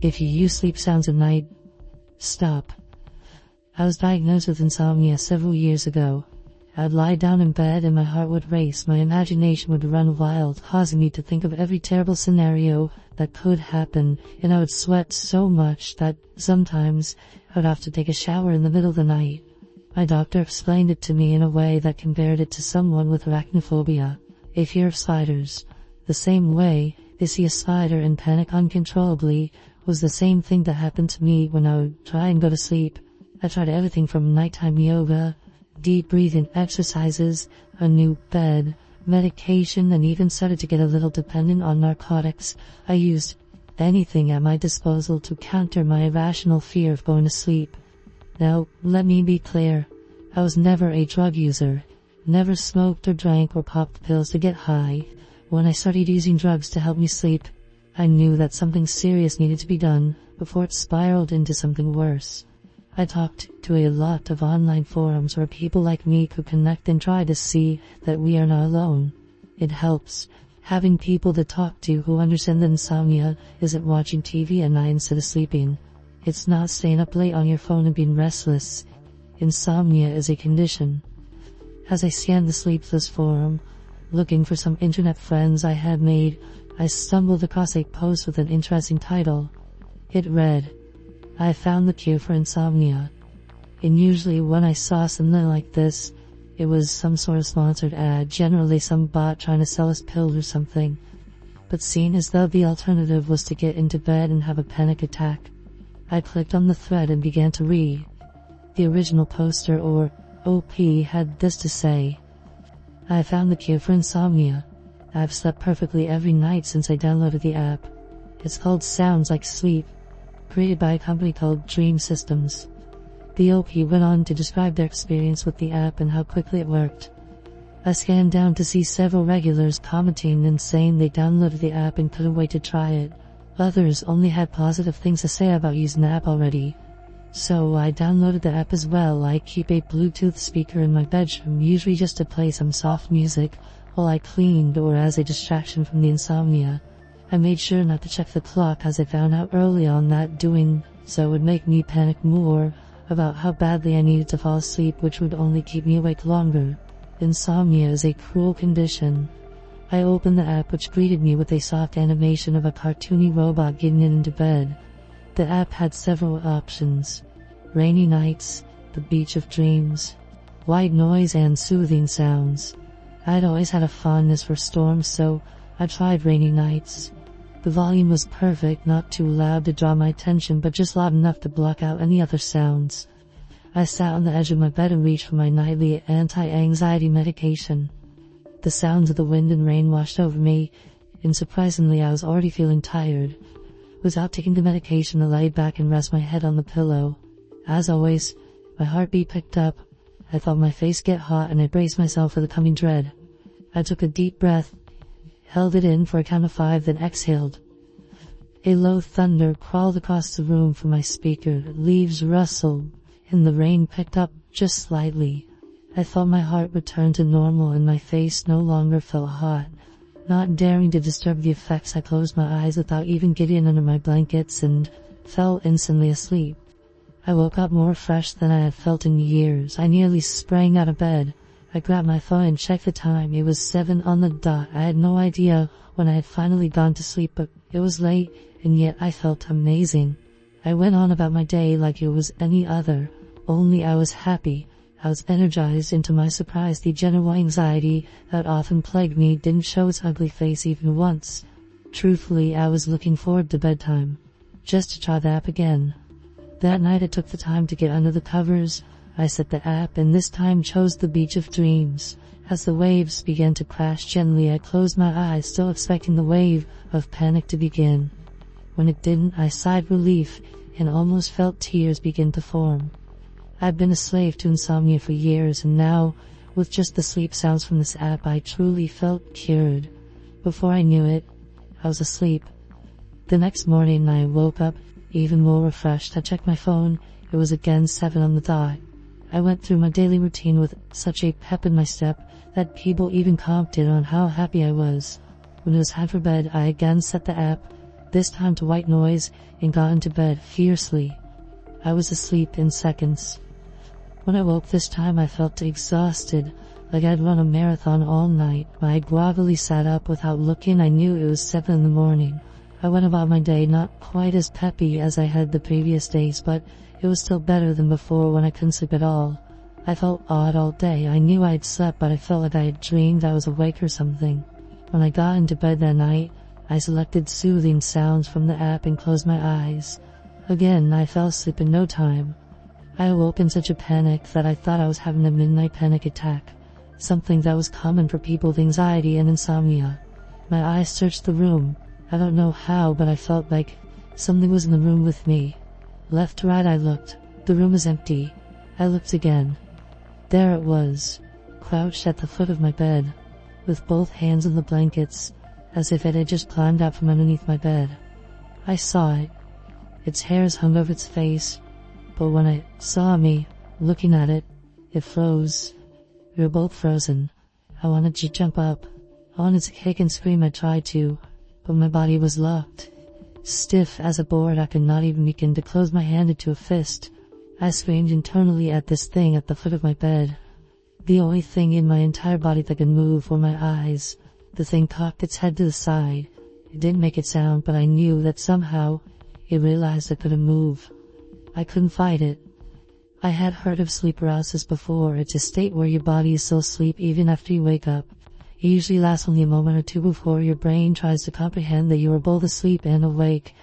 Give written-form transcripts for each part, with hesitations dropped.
If you use sleep sounds at night, stop. I was diagnosed with insomnia several years ago. I'd lie down in bed and my heart would race, my imagination would run wild, causing me to think of every terrible scenario that could happen, and I would sweat so much that sometimes I would have to take a shower in the middle of the night. My doctor explained it to me in a way that compared it to someone with arachnophobia, a fear of spiders. The same way they see a spider and panic uncontrollably was the same thing that happened to me when I would try and go to sleep. I tried everything from nighttime yoga, deep breathing exercises, a new bed, medication, and even started to get a little dependent on narcotics. I used anything at my disposal to counter my irrational fear of going to sleep. Now, let me be clear. I was never a drug user, never smoked or drank or popped pills to get high. When I started using drugs to help me sleep, I knew that something serious needed to be done before it spiraled into something worse. I talked to a lot of online forums where people like me could connect and try to see that we are not alone. It helps. Having people to talk to who understand that insomnia isn't watching TV at night instead of sleeping. It's not staying up late on your phone and being restless. Insomnia is a condition. As I scanned the Sleepless forum, looking for some internet friends I had made, I stumbled across a post with an interesting title. It read, "I found the cure for insomnia." And usually when I saw something like this, it was some sort of sponsored ad, generally some bot trying to sell us pills or something. But seeing as though the alternative was to get into bed and have a panic attack, I clicked on the thread and began to read. The original poster, or OP, had this to say: "I found the cure for insomnia. I've slept perfectly every night since I downloaded the app. It's called Sounds Like Sleep, created by a company called Dream Systems." The OP went on to describe their experience with the app and how quickly it worked. I scanned down to see several regulars commenting and saying they downloaded the app and couldn't wait to try it. Others only had positive things to say about using the app already. So I downloaded the app as well. I keep a Bluetooth speaker in my bedroom, usually just to play some soft music while I cleaned or as a distraction from the insomnia. I made sure not to check the clock, as I found out early on that doing so would make me panic more about how badly I needed to fall asleep, which would only keep me awake longer. Insomnia is a cruel condition. I opened the app, which greeted me with a soft animation of a cartoony robot getting into bed. The app had several options: rainy nights, the beach of dreams, white noise, and soothing sounds. I'd always had a fondness for storms, so I tried rainy nights. The volume was perfect, not too loud to draw my attention, but just loud enough to block out any other sounds. I sat on the edge of my bed and reached for my nightly anti-anxiety medication. The sounds of the wind and rain washed over me, and surprisingly I was already feeling tired. Without taking the medication, I laid back and rested my head on the pillow. As always, my heartbeat picked up. I felt my face get hot and I braced myself for the coming dread. I took a deep breath, held it in for a count of 5, then exhaled. A low thunder crawled across the room from my speaker. Leaves rustled, and the rain picked up just slightly. I felt my heart return to normal and my face no longer felt hot. Not daring to disturb the effects, I closed my eyes without even getting under my blankets and fell instantly asleep. I woke up more refreshed than I had felt in years. I nearly sprang out of bed. I grabbed my phone and checked the time. It was 7 on the dot. I had no idea when I had finally gone to sleep, but it was late, and yet I felt amazing. I went on about my day like it was any other, only I was happy. I was energized, and to my surprise, the general anxiety that often plagued me didn't show its ugly face even once. Truthfully, I was looking forward to bedtime, just to try the app again. That night I took the time to get under the covers. I set the app and this time chose the beach of dreams. As the waves began to crash gently, I closed my eyes, still expecting the wave of panic to begin. When it didn't, I sighed relief and almost felt tears begin to form. I've been a slave to insomnia for years, and now, with just the sleep sounds from this app, I truly felt cured. Before I knew it, I was asleep. The next morning I woke up even more refreshed. I checked my phone. It was again 7 on the dot. I went through my daily routine with such a pep in my step that people even commented on how happy I was. When it was time for bed, I again set the app. this time to white noise, and got into bed fiercely. I was asleep in seconds. When I woke this time I felt exhausted, like I'd run a marathon all night. I groggily sat up without looking. I knew it was 7 in the morning. I went about my day not quite as peppy as I had the previous days, but it was still better than before when I couldn't sleep at all. I felt odd all day. I knew I'd slept, but I felt like I had dreamed I was awake or something. When I got into bed that night, I selected soothing sounds from the app and closed my eyes. Again, I fell asleep in no time. I awoke in such a panic that I thought I was having a midnight panic attack, something that was common for people with anxiety and insomnia. My eyes searched the room. I don't know how, but I felt like something was in the room with me. Left to right I looked. The room was empty. I looked again. There it was, crouched at the foot of my bed, with both hands on the blankets, as if it had just climbed out from underneath my bed. I saw it. Its hairs hung over its face, but when it saw me looking at it, it froze. We were both frozen. I wanted to jump up. I wanted to kick and scream. I tried to, but my body was locked. Stiff as a board, I could not even begin to close my hand into a fist. I screamed internally at this thing at the foot of my bed. The only thing in my entire body that could move were my eyes. The thing cocked its head to the side. It didn't make a sound, but I knew that somehow it realized I couldn't move. I couldn't fight it. I had heard of sleep paralysis before. It's a state where your body is still asleep even after you wake up. It usually lasts only a moment or two before your brain tries to comprehend that you are both asleep and awake.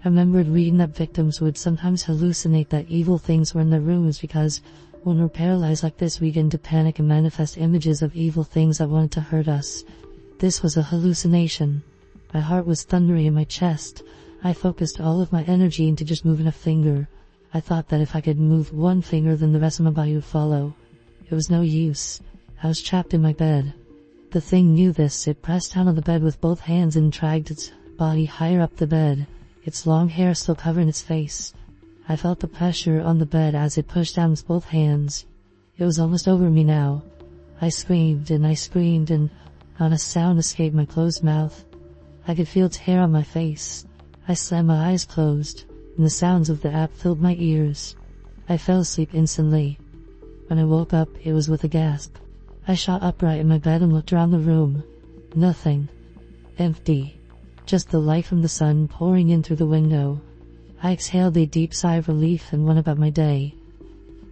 I remembered reading that victims would sometimes hallucinate that evil things were in their rooms because when we're paralyzed like this, we begin to panic and manifest images of evil things that wanted to hurt us. This was a hallucination. My heart was thundering in my chest. I focused all of my energy into just moving a finger. I thought that if I could move one finger, then the rest of my body would follow. It was no use. I was trapped in my bed. The thing knew this. It pressed down on the bed with both hands and dragged its body higher up the bed, its long hair still covering its face. I felt the pressure on the bed as it pushed down with both hands. It was almost over me now. I screamed, and not a sound escaped my closed mouth. I could feel its hair on my face. I slammed my eyes closed, and the sounds of the app filled my ears. I fell asleep instantly. When I woke up, it was with a gasp. I shot upright in my bed and looked around the room. Nothing. Empty. Just the light from the sun pouring in through the window. I exhaled a deep sigh of relief and went about my day.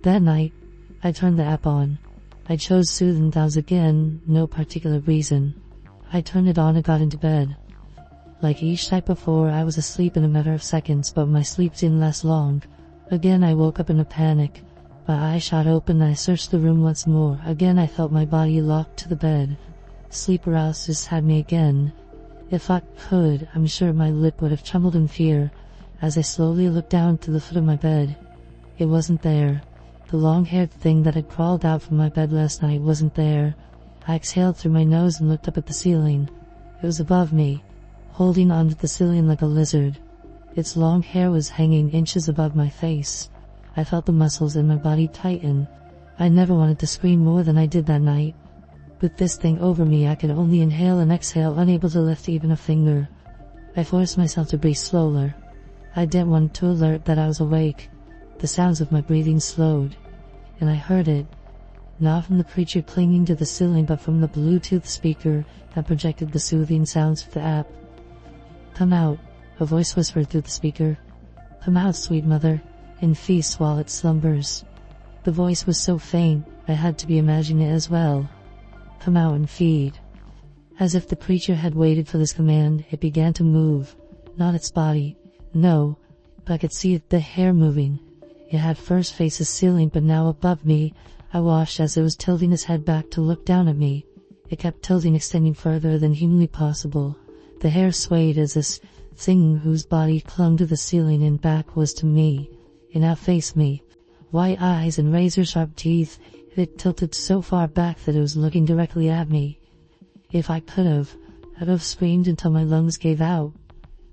That night, I turned the app on. I chose soothing sounds again, no particular reason. I turned it on and got into bed. Like each night before, I was asleep in a matter of seconds, but my sleep didn't last long. Again I woke up in a panic. My eyes shot open and I searched the room once more. Again I felt my body locked to the bed. Sleep paralysis had me again. If I could, I'm sure my lip would have trembled in fear as I slowly looked down to the foot of my bed. It wasn't there. The long-haired thing that had crawled out from my bed last night wasn't there. I exhaled through my nose and looked up at the ceiling. It was above me, holding onto the ceiling like a lizard. Its long hair was hanging inches above my face. I felt the muscles in my body tighten. I never wanted to scream more than I did that night. With this thing over me, I could only inhale and exhale, unable to lift even a finger. I forced myself to breathe slower. I didn't want to alert that I was awake. The sounds of my breathing slowed, and I heard it, not from the creature clinging to the ceiling, but from the Bluetooth speaker that projected the soothing sounds of the app. "Come out," a voice whispered through the speaker. "Come out, sweet mother, and feast while it slumbers." The voice was so faint, I had to be imagining it as well. "Come out and feed." As if the creature had waited for this command, it began to move. Not its body, no, but I could see the hair moving. It had first faced the ceiling, but now above me. I watched as it was tilting its head back to look down at me. It kept tilting, extending further than humanly possible. The hair swayed as this thing whose body clung to the ceiling and back was to me. It now faced me. White eyes and razor-sharp teeth. It tilted so far back that it was looking directly at me. If I could have, I'd have screamed until my lungs gave out.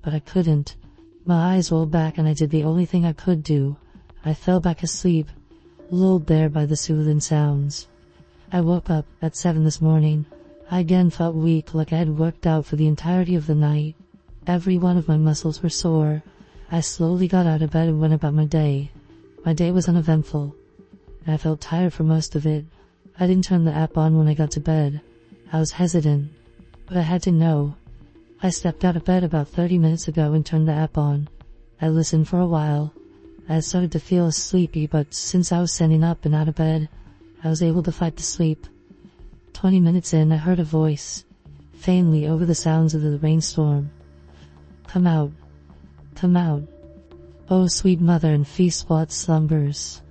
But I couldn't. My eyes rolled back and I did the only thing I could do. I fell back asleep, lulled there by the soothing sounds. I woke up at 7 this morning. I again felt weak, like I had worked out for the entirety of the night. Every one of my muscles were sore. I slowly got out of bed and went about my day. My day was uneventful. I felt tired for most of it. I didn't turn the app on when I got to bed. I was hesitant, but I had to know. I stepped out of bed about 30 minutes ago and turned the app on. I listened for a while. I had started to feel sleepy, but since I was standing up and out of bed, I was able to fight the sleep. 20 minutes in, I heard a voice, faintly over the sounds of the rainstorm. Come out. Come out. Oh, sweet mother, and feast what slumbers.